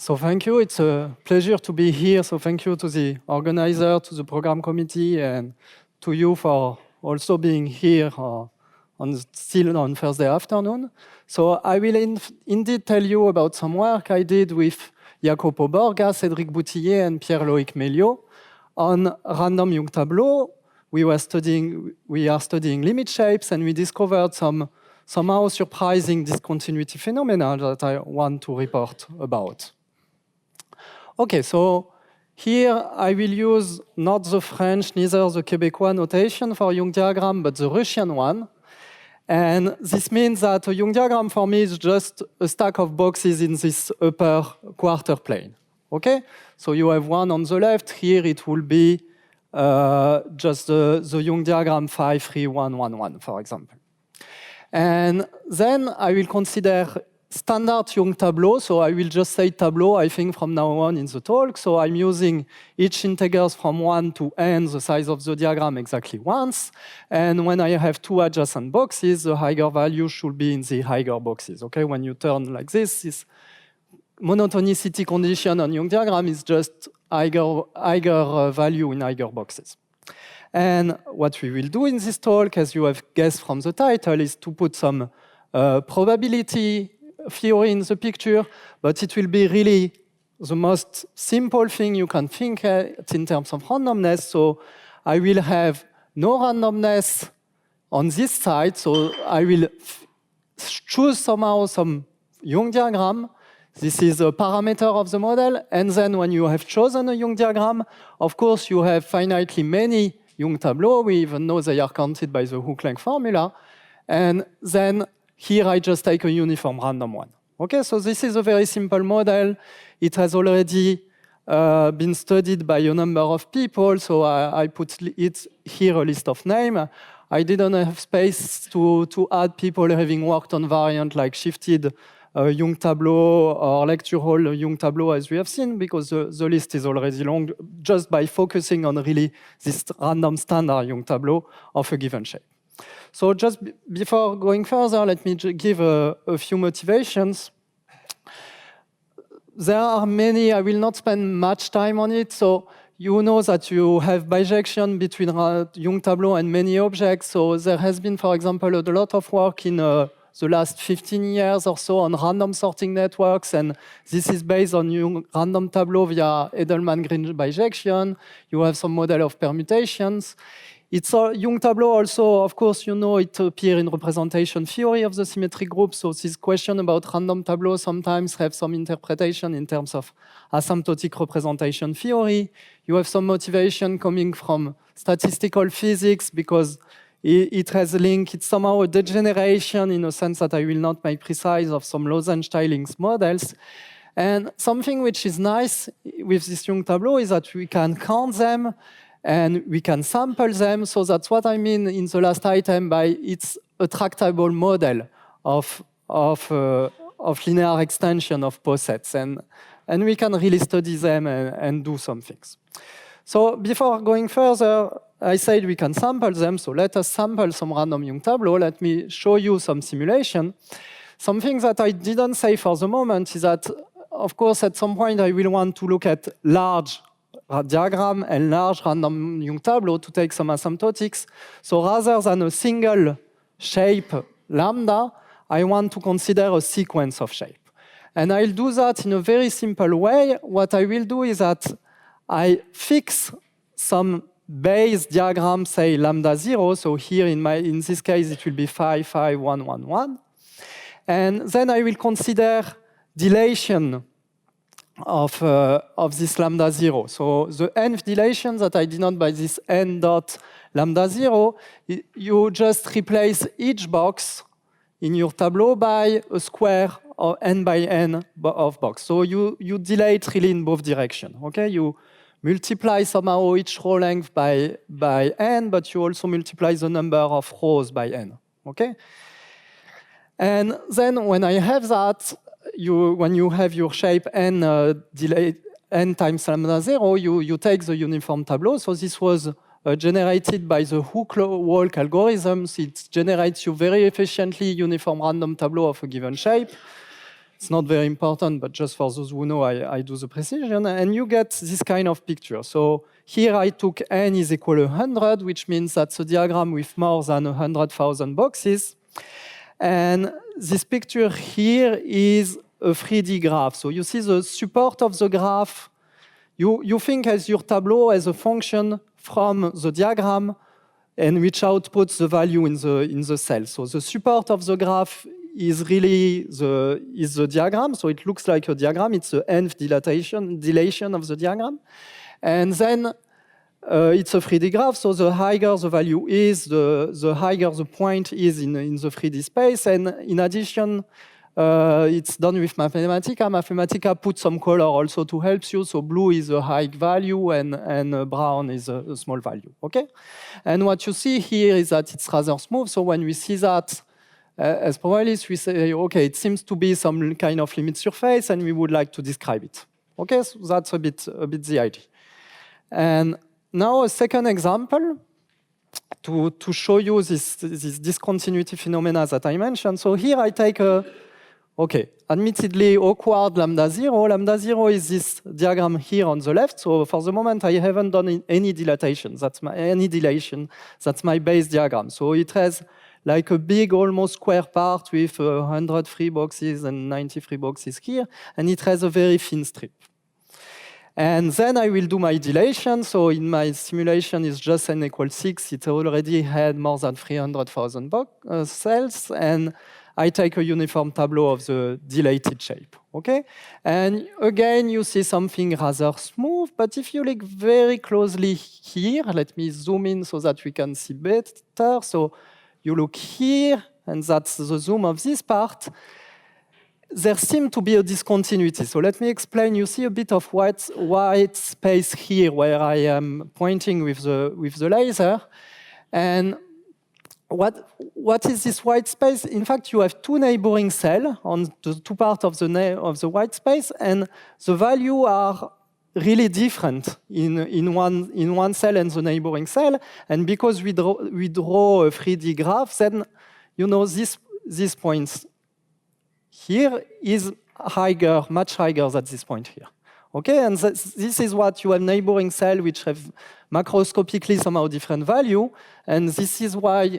So thank you. It's a pleasure to be here. So thank you to the organizer, to the program committee, and to you for also being here still on Thursday afternoon. So I will indeed tell you about some work I did with Jacopo Borga, Cédric Boutillier, and Pierre-Loïc Melliot on random Young tableaux. We are studying limit shapes, and we discovered some somehow surprising discontinuity phenomena that I want to report about. Okay, so here I will use not the French, neither the Quebecois notation for Young diagram, but the Russian one. And this means that a Young diagram for me is just a stack of boxes in this upper quarter plane. Okay, so you have one on the left. Here it will be just the Young diagram 5, 3, 1, 1, 1, for example. And then I will consider standard Young tableau. So I will just say tableau, I think, from now on in the talk. So I'm using each integers from 1 to n, the size of the diagram exactly once. And when I have two adjacent boxes, the higher value should be in the higher boxes. Okay, when you turn like this monotonicity condition on Young diagram is just higher value in higher boxes. And what we will do in this talk, as you have guessed from the title, is to put some probability theory in the picture, but it will be really the most simple thing you can think in terms of randomness. So I will have no randomness on this side, so I will choose somehow some Young diagram. This is a parameter of the model, and then when you have chosen a Young diagram, of course you have finitely many Young tableaux. We even know they are counted by the Hook-Length formula, and then here I just take a uniform random one. Okay, so this is a very simple model. It has already been studied by a number of people, so I put it here a list of names. I didn't have space to add people having worked on variant like shifted Young tableau or lecture hall Young tableau, as we have seen, because the list is already long, just by focusing on really this random standard Young tableau of a given shape. So just before going further, let me give a few motivations. There are many, I will not spend much time on it. So you know that you have bijection between Young tableau and many objects. So there has been, for example, a lot of work in the last 15 years or so on random sorting networks, and this is based on Young random tableau via Edelman-Green bijection. You have some model of permutations. It's a Young tableau also, of course, you know, it appears in representation theory of the symmetric group. So this question about random tableaux sometimes have some interpretation in terms of asymptotic representation theory. You have some motivation coming from statistical physics because it has a link. It's somehow a degeneration in a sense that I will not make precise of some Lozenge-Stiglitz models. And something which is nice with this Young tableau is that we can count them and we can sample them. So that's what I mean in the last item by it's a tractable model of linear extension of posets. And we can really study them and do some things. So before going further, I said we can sample them. So let us sample some random Young tableau. Let me show you some simulation. Something that I didn't say for the moment is that, of course, at some point I will want to look at large diagram and large random Young tableau to take some asymptotics. So rather than a single shape lambda, I want to consider a sequence of shape. And I'll do that in a very simple way. What I will do is that I fix some base diagram, say lambda 0. So here in this case, it will be 5, 5, 1, 1, 1. And then I will consider dilation of this lambda 0. So the nth dilation that I denote by this n dot lambda 0, you just replace each box in your tableau by a square of n by n of box. So you delete really in both directions. Okay, you multiply somehow each row length by n, but you also multiply the number of rows by n. Okay, and then when I have that, when you have your shape n n times lambda 0, you take the uniform tableau. So this was generated by the Hook-Walk algorithms. It generates you very efficiently uniform random tableau of a given shape. It's not very important, but just for those who know, I do the precision, and you get this kind of picture. So here I took n is equal to 100, which means that's a diagram with more than 100,000 boxes. And this picture here is a 3D graph. So you see the support of the graph. You think as your tableau as a function from the diagram, and which outputs the value in the cell. So the support of the graph is really the diagram. So it looks like a diagram. It's the nth dilation of the diagram. And then it's a 3D graph. So the higher the value is, the higher the point is in the 3D space. And in addition, it's done with Mathematica. Mathematica puts some color also to help you. So blue is a high value and brown is a small value, okay? And what you see here is that it's rather smooth. So when we see that, as probabilists, we say, okay, it seems to be some kind of limit surface and we would like to describe it. Okay, so that's a bit the idea. And now a second example to show you this discontinuity phenomena that I mentioned. So here I take a, okay, admittedly awkward lambda 0. Lambda 0 is this diagram here on the left. So for the moment, I haven't done any dilation. That's my base diagram. So it has like a big, almost square part with 100 free boxes and 90 free boxes here. And it has a very thin strip. And then I will do my dilation. So in my simulation, it's just n equals 6. It already had more than 300,000 cells. And I take a uniform tableau of the dilated shape, okay? And again, you see something rather smooth, but if you look very closely here, let me zoom in so that we can see better. So you look here, and that's the zoom of this part. There seems to be a discontinuity. So let me explain. You see a bit of white space here where I am pointing with the laser. And what is this white space? In fact, you have two neighboring cells on the two parts of the white space, and the values are really different in one cell and the neighboring cell. And because we draw a 3D graph, then you know this point here is higher, much higher than this point here. Okay, and this is what you have neighboring cells which have macroscopically somehow different value, and this is why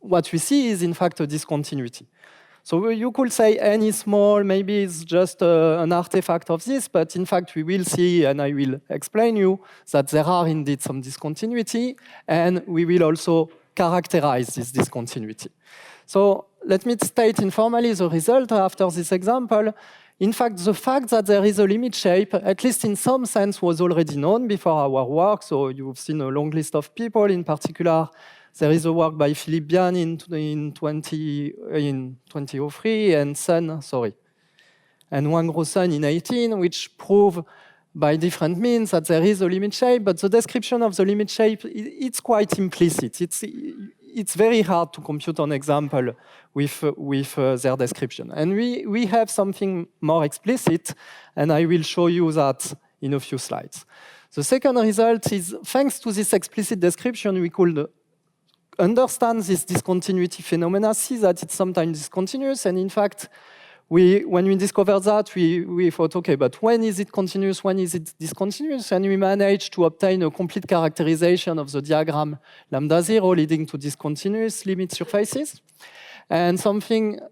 what we see is in fact a discontinuity. So you could say n is small, maybe it's just an artifact of this, but in fact we will see, and I will explain you, that there are indeed some discontinuity, and we will also characterize this discontinuity. So let me state informally the result after this example. In fact, the fact that there is a limit shape, at least in some sense, was already known before our work. So you've seen a long list of people. In particular, there is a work by Philippe Bian in 2003 and Wang Rusen in 2018, which prove by different means that there is a limit shape. But the description of the limit shape, it's quite implicit. It's very hard to compute an example with their description. And we have something more explicit, and I will show you that in a few slides. The second result is, thanks to this explicit description, we could understand this discontinuity phenomena, see that it's sometimes discontinuous, and in fact, when we discovered that, we thought, okay, but when is it continuous, when is it discontinuous? And we managed to obtain a complete characterization of the diagram lambda 0 leading to discontinuous limit surfaces. And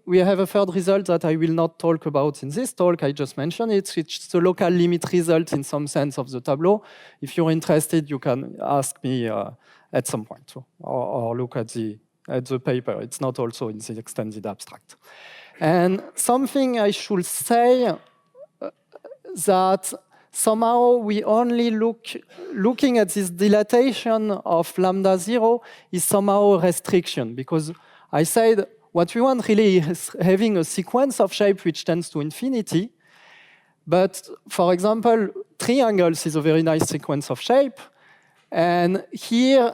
we have a third result that I will not talk about in this talk, I just mentioned it. It's the local limit result in some sense of the tableau. If you're interested, you can ask me at some point, or look at the paper. It's not also in the extended abstract. And something I should say that somehow we only looking at this dilatation of lambda 0 is somehow a restriction, because I said what we want really is having a sequence of shape which tends to infinity. But for example, triangles is a very nice sequence of shape. And here,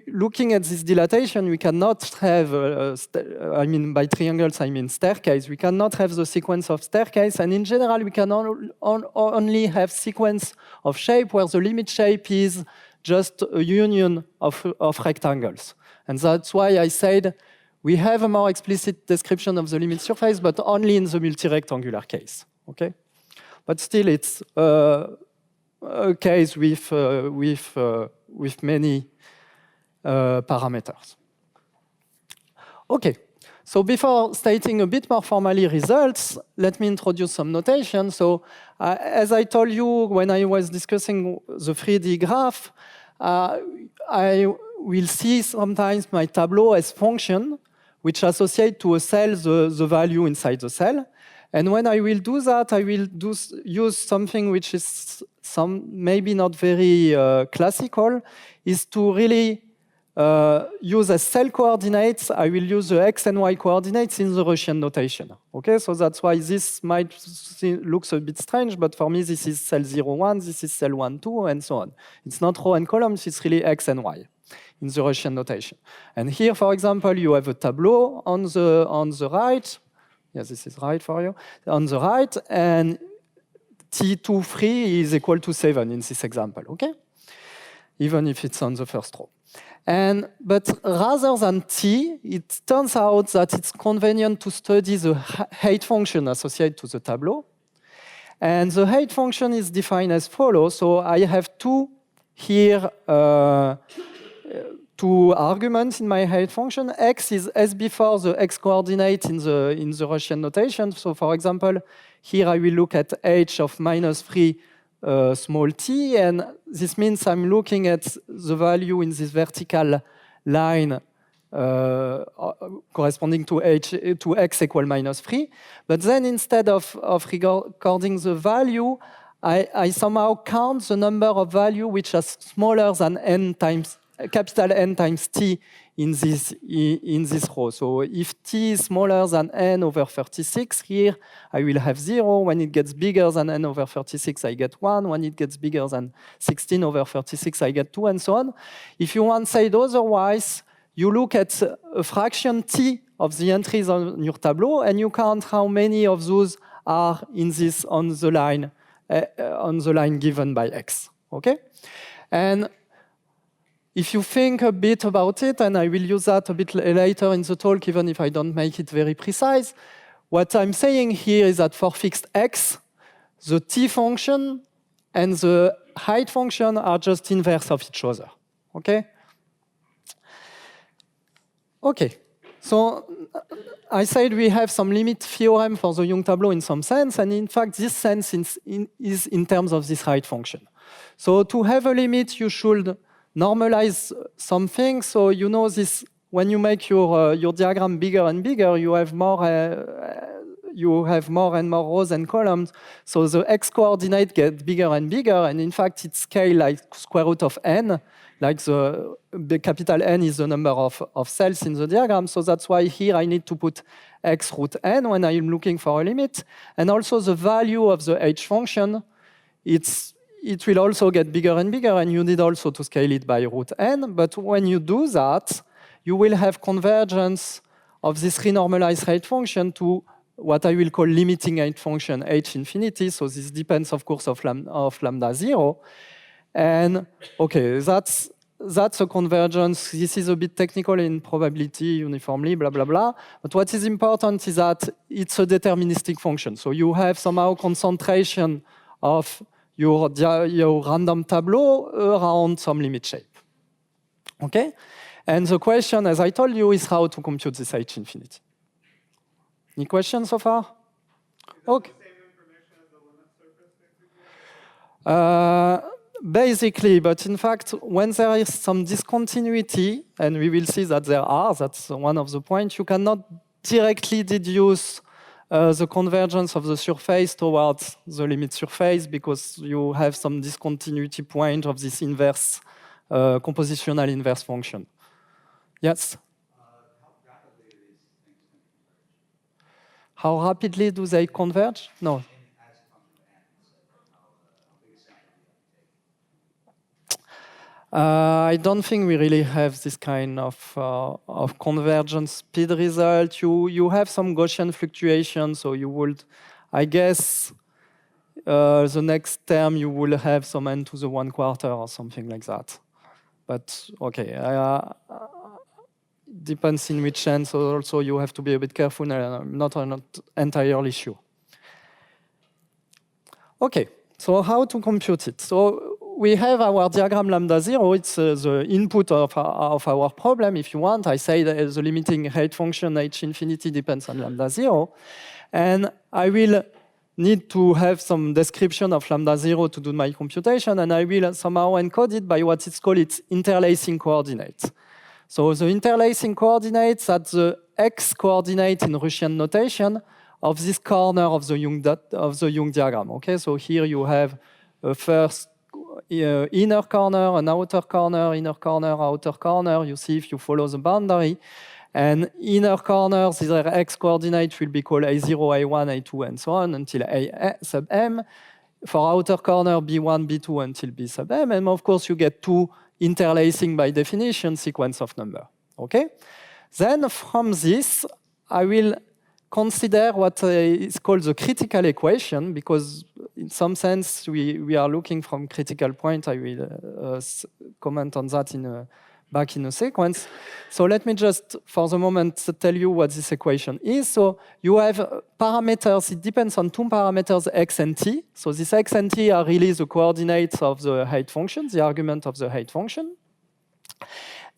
looking at this dilatation, we cannot have, by triangles, I mean staircase. We cannot have the sequence of staircase. And in general, we can only have sequence of shape where the limit shape is just a union of rectangles. And that's why I said We have a more explicit description of the limit surface, but only in the multi-rectangular case. Okay, but still, it's a case with many parameters. Okay, so before stating a bit more formally results, let me introduce some notation. So as I told you when I was discussing the 3D graph, I will see sometimes my tableau as function, which associate to a cell the value inside the cell. And when I will do that, I will use something which is maybe not very classical, is to really use as cell coordinates. I will use the x and y coordinates in the Russian notation. Okay, so that's why this might looks a bit strange, but for me this is cell 0, 1, this is cell 1, 2, and so on. It's not row and columns, it's really x and y in the Russian notation. And here, for example, you have a tableau on the right. Yes, this is right for you. On the right, and T2, 3 is equal to 7 in this example, okay? Even if it's on the first row. But rather than T, it turns out that it's convenient to study the height function associated to the tableau. And the height function is defined as follows. So I have two arguments in my height function. X is as before the x coordinate in the Russian notation. So for example, here I will look at h of -3 small t, and this means I'm looking at the value in this vertical line corresponding to x equal -3. But then instead of recording the value, I somehow count the number of value which are smaller than capital N times t in this row. So if t is smaller than n over 36, here I will have 0. When it gets bigger than n over 36, I get 1. When it gets bigger than 16 over 36, I get 2, and so on. If you want to say it otherwise, you look at a fraction t of the entries on your tableau, and you count how many of those are on the line given by x. Okay, and if you think a bit about it, and I will use that a bit later in the talk, even if I don't make it very precise, what I'm saying here is that for fixed x, the t function and the height function are just inverse of each other. Okay? Okay. So I said we have some limit theorem for the Young tableau in some sense, and in fact, this sense is in terms of this height function. So to have a limit, you should normalize something. So you know this, when you make your diagram bigger and bigger, you have more and more rows and columns. So the x coordinate gets bigger and bigger, and in fact it's scale like square root of n, like the capital N is the number of cells in the diagram. So that's why here I need to put x root n when I'm looking for a limit. And also the value of the h function, it will also get bigger and bigger, and you need also to scale it by root n. But when you do that, you will have convergence of this renormalized height function to what I will call limiting height function h infinity. So this depends, of course, of lambda 0. And okay, that's a convergence. This is a bit technical in probability uniformly, blah, blah, blah. But what is important is that it's a deterministic function. So you have somehow concentration of your random tableau around some limit shape. Okay? And the question, as I told you, is how to compute this h infinity. Any questions so far? Okay. Basically, but in fact, when there is some discontinuity, and we will see that there are, that's one of the points, you cannot directly deduce the convergence of the surface towards the limit surface because you have some discontinuity point of this inverse, compositional inverse function. Yes? How rapidly do they converge? No. I don't think we really have this kind of convergence speed result. You have some Gaussian fluctuation, so you would, I guess, the next term you will have some n to the 1/4 or something like that. But okay, depends in which sense. So also you have to be a bit careful. I'm not entirely sure. Okay, so how to compute it? So we have our diagram lambda 0. It's the input of our problem. If you want, I say that the limiting height function h infinity depends on lambda 0. And I will need to have some description of lambda 0 to do my computation, and I will somehow encode it by what is called its interlacing coordinates. So the interlacing coordinates at the x coordinate in Russian notation of this corner of the Young diagram. Okay, so here you have a first inner corner, an outer corner, inner corner, outer corner. You see if you follow the boundary. And inner corners, their x coordinate will be called A0, A1, A2, and so on until A sub m. For outer corner, B1, B2 until B sub m. And of course, you get two interlacing by definition sequence of number. Okay? Then from this, I will consider what is called the critical equation, because in some sense, we are looking from critical point. I will comment on that back in a sequence. So let me just, for the moment, tell you what this equation is. So you have parameters. It depends on two parameters, x and t. So this x and t are really the coordinates of the height function, the argument of the height function.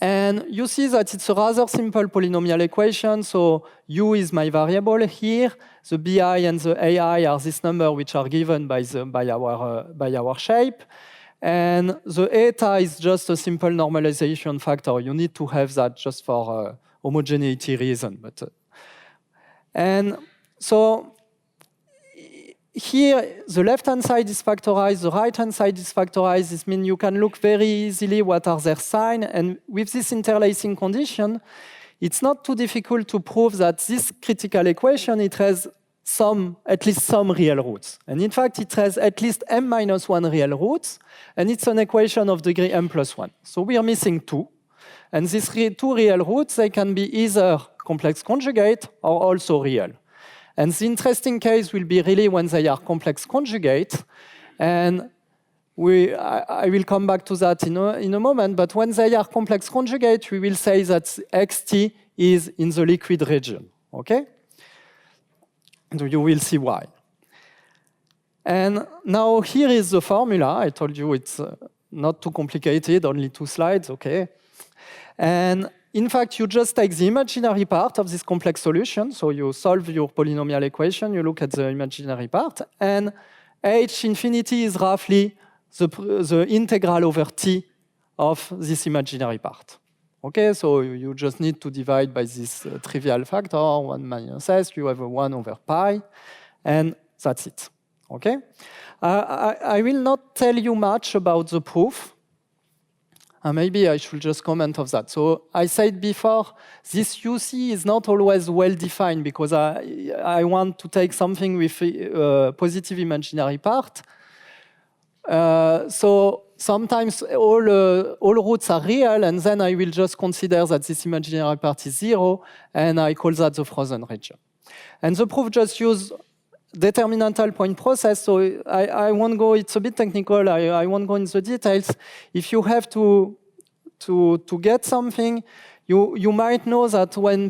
And you see that it's a rather simple polynomial equation. So u is my variable here. The bi and the ai are this number which are given by our shape. And the eta is just a simple normalization factor. You need to have that just for homogeneity reason. And so here, the left-hand side is factorized, the right-hand side is factorized. This means you can look very easily what are their signs. And with this interlacing condition, it's not too difficult to prove that this critical equation, it has at least some real roots. And in fact, it has at least m-1 real roots, and it's an equation of degree m+1. So we are missing 2. And these two real roots, they can be either complex conjugate or also real. And the interesting case will be really when they are complex conjugate. And I will come back to that in a moment. But when they are complex conjugate, we will say that xt is in the liquid region. Okay? And you will see why. And now here is the formula. I told you it's not too complicated, only 2 slides, okay? And in fact, you just take the imaginary part of this complex solution. So you solve your polynomial equation, you look at the imaginary part, and h infinity is roughly the integral over t of this imaginary part. Okay, so you just need to divide by this trivial factor, 1 minus s, you have a 1 over pi, and that's it. Okay? I will not tell you much about the proof. Maybe I should just comment on that. So I said before, this UC is not always well defined because I want to take something with a positive imaginary part. So sometimes all roots are real, and then I will just consider that this imaginary part is 0, and I call that the frozen region. And the proof just use determinantal point process, so I won't go, it's a bit technical, I won't go into the details. If you have to get something, you might know that when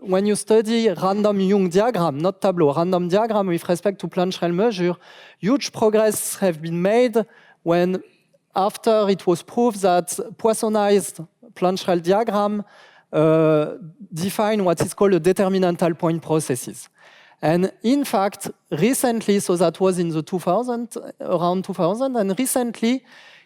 when you study random Young diagram, not tableau, random diagram with respect to Plancherel measure, huge progress have been made when after it was proved that Poissonized Plancherel diagram define what is called a determinantal point processes. And in fact, recently, so that was in the around 2000, and recently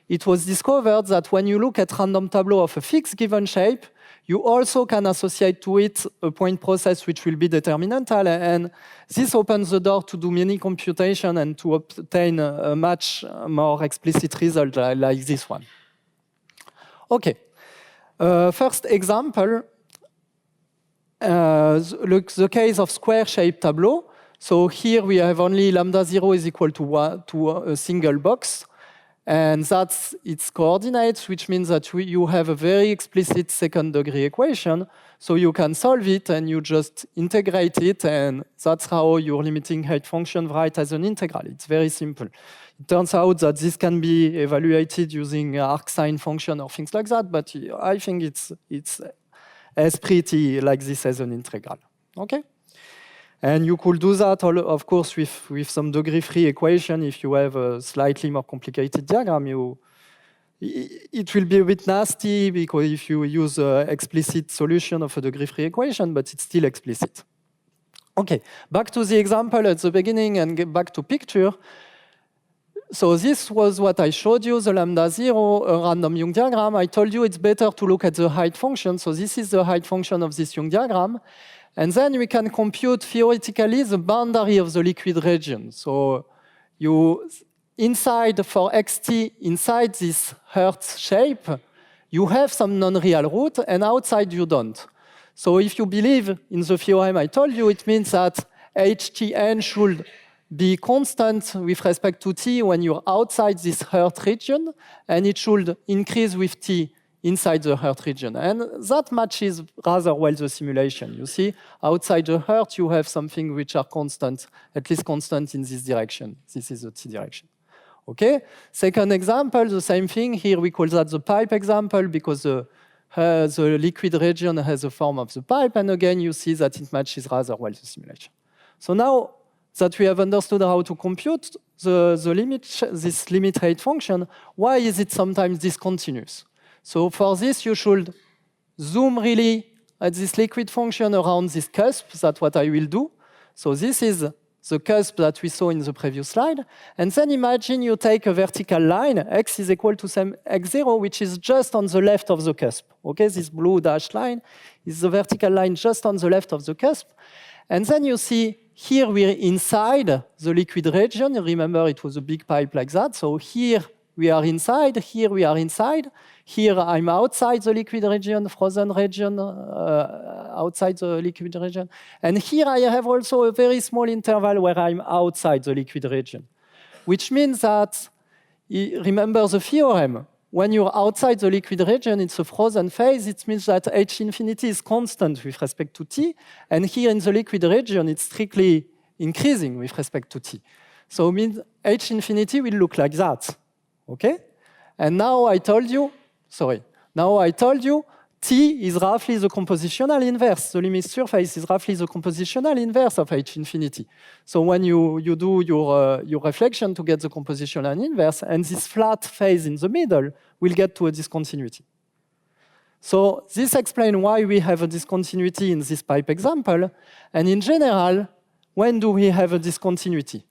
it was discovered that when you look at random tableau of a fixed given shape, you also can associate to it a point process which will be determinantal, and this opens the door to do many computation and to obtain a much more explicit result like this one. Okay, first example, the case of square-shaped tableau. So here we have only lambda 0 is equal to a single box, and that's its coordinates, which means that you have a very explicit second-degree equation. So you can solve it, and you just integrate it, and that's how your limiting height function writes as an integral. It's very simple. It turns out that this can be evaluated using arcsine function or things like that, but I think it's as pretty like this as an integral. Okay? And you could do that, of course, with some degree-free equation. If you have a slightly more complicated diagram, it will be a bit nasty because if you use an explicit solution of a degree-free equation, but it's still explicit. Okay, back to the example at the beginning and get back to picture. So this was what I showed you, the lambda 0, a random Young diagram. I told you it's better to look at the height function. So this is the height function of this Young diagram. And then we can compute theoretically the boundary of the liquid region. So you, inside for xt, inside this Hertz shape, you have some non-real root, and outside you don't. So if you believe in the theorem I told you, it means that htn should be constant with respect to t when you're outside this Hertz region, and it should increase with t inside the Hertz region. And that matches rather well the simulation. You see, outside the Hertz, you have something which are constant, at least constant in this direction. This is the t direction. Okay? Second example, the same thing. Here we call that the pipe example because the liquid region has the form of the pipe. And again, you see that it matches rather well the simulation. So now that we have understood how to compute this limit height function, why is it sometimes discontinuous? So for this, you should zoom really at this liquid function around this cusp. That's what I will do. So this is the cusp that we saw in the previous slide. And then imagine you take a vertical line, x is equal to some x0, which is just on the left of the cusp. Okay, this blue dashed line is the vertical line just on the left of the cusp. And then you see here we're inside the liquid region. Remember, it was a big pipe like that. So here we are inside, here we are inside. Here I'm outside the liquid region, frozen region, outside the liquid region. And here I have also a very small interval where I'm outside the liquid region, which means that, remember the theorem, when you're outside the liquid region, it's a frozen phase. It means that H infinity is constant with respect to t. And here in the liquid region, it's strictly increasing with respect to t. So it means H infinity will look like that. Okay? And now I told you, T is roughly the compositional inverse. The limit surface is roughly the compositional inverse of H infinity. So when you do your reflection to get the compositional inverse, and this flat phase in the middle will get to a discontinuity. So this explains why we have a discontinuity in this pipe example. And in general, when do we have a discontinuity?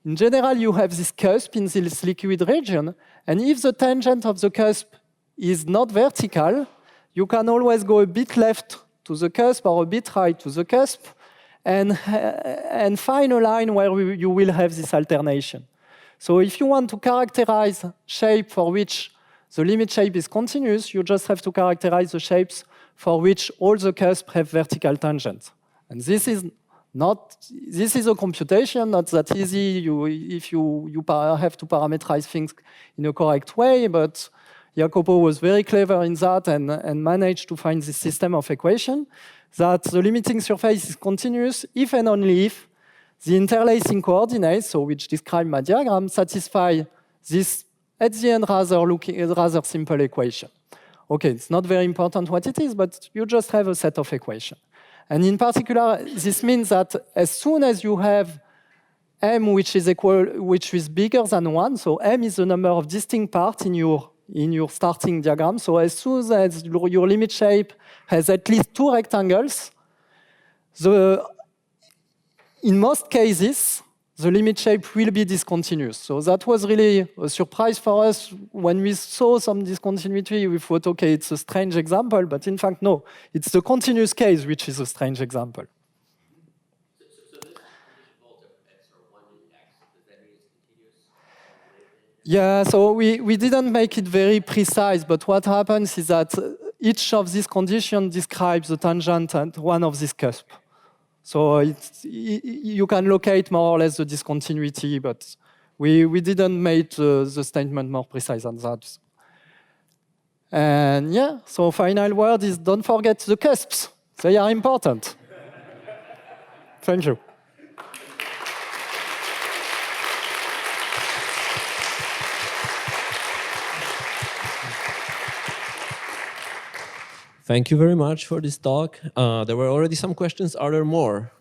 In general, you have this cusp in this liquid region, and if the tangent of the cusp is not vertical, you can always go a bit left to the cusp or a bit right to the cusp and find a line where you will have this alternation. So if you want to characterize shape for which the limit shape is continuous, you just have to characterize the shapes for which all the cusps have vertical tangents. And this is a computation, not that easy if you have to parameterize things in a correct way, but Jacopo was very clever in that and managed to find this system of equation that the limiting surface is continuous if and only if the interlacing coordinates, so which describe my diagram, satisfy this, at the end, rather simple equation. Okay, it's not very important what it is, but you just have a set of equations. And in particular, this means that as soon as you have m which is bigger than 1, so m is the number of distinct parts in your starting diagram. So as soon as your limit shape has at least 2 rectangles, in most cases, the limit shape will be discontinuous. So that was really a surprise for us. When we saw some discontinuity, we thought, okay, it's a strange example, but in fact, no. It's the continuous case which is a strange example. So this condition both of x or 1 in x, does that mean it's continuous? Yeah, so we didn't make it very precise, but what happens is that each of these conditions describes the tangent at one of these cusps. So you can locate more or less the discontinuity, but we didn't make the statement more precise than that. And yeah, so final word is don't forget the cusps. They are important. Thank you. Thank you very much for this talk. There were already some questions. Are there more?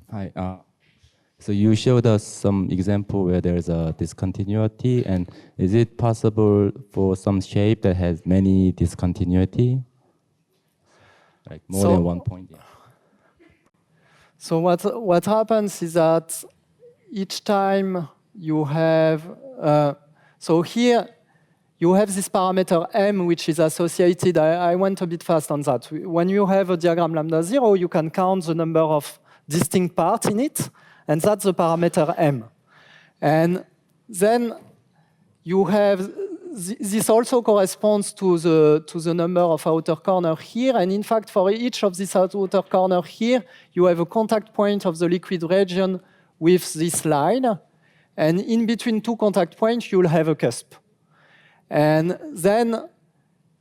Hi. So you showed us some example where there's a discontinuity, and is it possible for some shape that has many discontinuity, like more than 1 point? Yeah. So what happens is that each time you have, so here you have this parameter m, which is associated. I went a bit fast on that. When you have a diagram lambda 0, you can count the number of distinct parts in it, and that's the parameter m. And then you have, this also corresponds to the number of outer corner here, and in fact, for each of these outer corner here, you have a contact point of the liquid region with this line, and in between two contact points, you'll have a cusp. And then,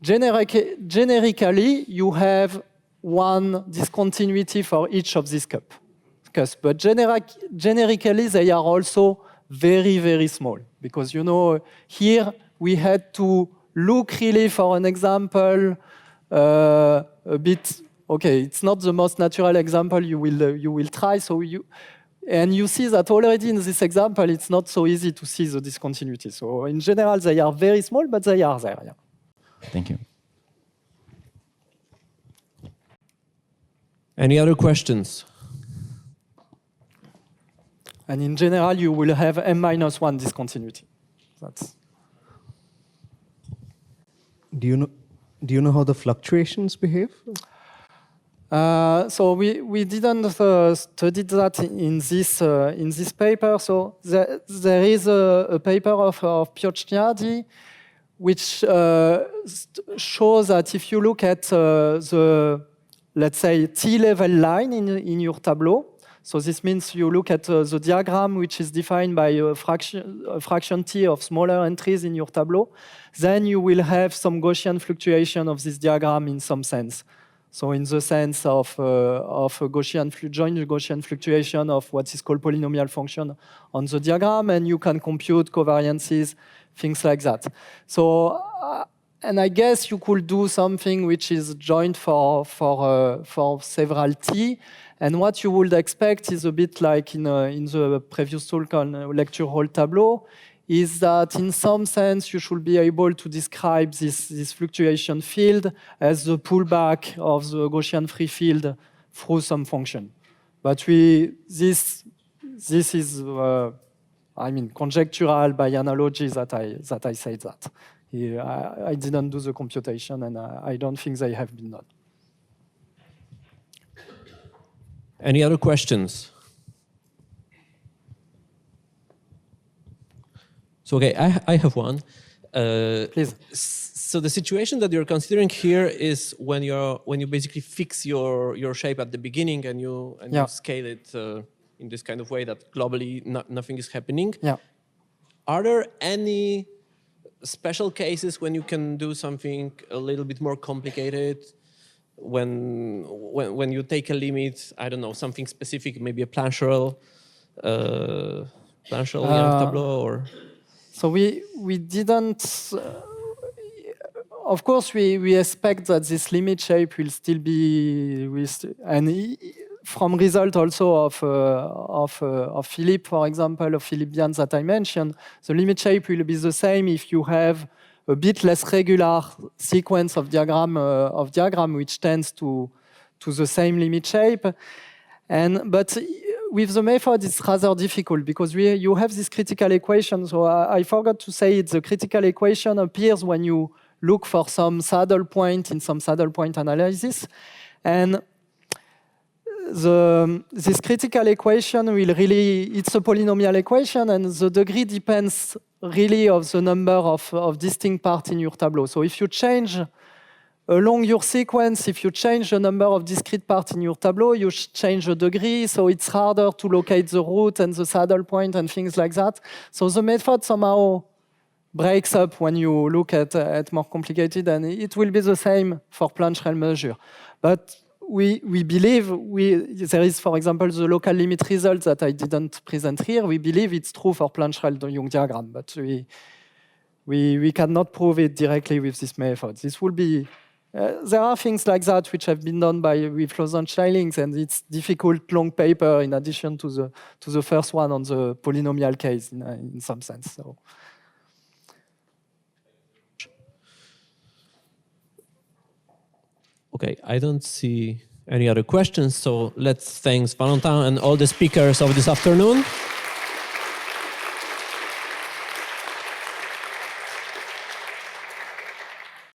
generically, you have one discontinuity for each of these cusps. But generically, they are also very, very small. Because, you know, here we had to look really for an example a bit, okay, it's not the most natural example you will try. And you see that already in this example, it's not so easy to see the discontinuity. So in general, they are very small, but they are there. Yeah. Thank you. Any other questions? And in general, you will have m-1 discontinuity. That's. Do you know how the fluctuations behave? So we didn't study that in this paper. So there is a paper of Piocniadi which shows that if you look at the, let's say, T-level line in your tableau, so this means you look at the diagram which is defined by a fraction T of smaller entries in your tableau, then you will have some Gaussian fluctuation of this diagram in some sense. So in the sense of a joint Gaussian fluctuation of what is called polynomial function on the diagram, and you can compute covariances, things like that. So, and I guess you could do something which is joint for several T, and what you would expect is a bit like in the previous talk on lecture hall tableau, is that in some sense you should be able to describe this fluctuation field as the pullback of the Gaussian free field through some function. But this is, I mean, conjectural by analogy that I say that. I didn't do the computation, and I don't think they have been done. Any other questions? So, okay, I have one. Please. So the situation that you're considering here is when you basically fix your shape at the beginning and you scale it in this kind of way that globally nothing is happening. Yeah. Are there any special cases when you can do something a little bit more complicated? When you take a limit, I don't know, something specific, maybe a plancherel tableau, or. So we didn't. Of course, we expect that this limit shape will still be, and from result also of Philippe, for example, of Philippe Bian that I mentioned, the limit shape will be the same if you have a bit less regular sequence of diagram which tends to the same limit shape. But with the method, it's rather difficult because you have this critical equation. So I forgot to say it. The critical equation appears when you look for some saddle point in some saddle point analysis. And this critical equation will really, it's a polynomial equation, and the degree depends really of the number of distinct parts in your tableau. So if you change along your sequence, if you change the number of discrete parts in your tableau, you change the degree, so it's harder to locate the root and the saddle point and things like that. So the method somehow breaks up when you look at more complicated, and it will be the same for Plancherel measure. But we believe there is, for example, the local limit result that I didn't present here. We believe it's true for Plancherel Young diagram, but we cannot prove it directly with this method. This will be there are things like that which have been done with Lausanne stylings, and it's difficult long paper in addition to the first one on the polynomial case in some sense. So. Okay, I don't see any other questions, so let's thank Valentin and all the speakers of this afternoon.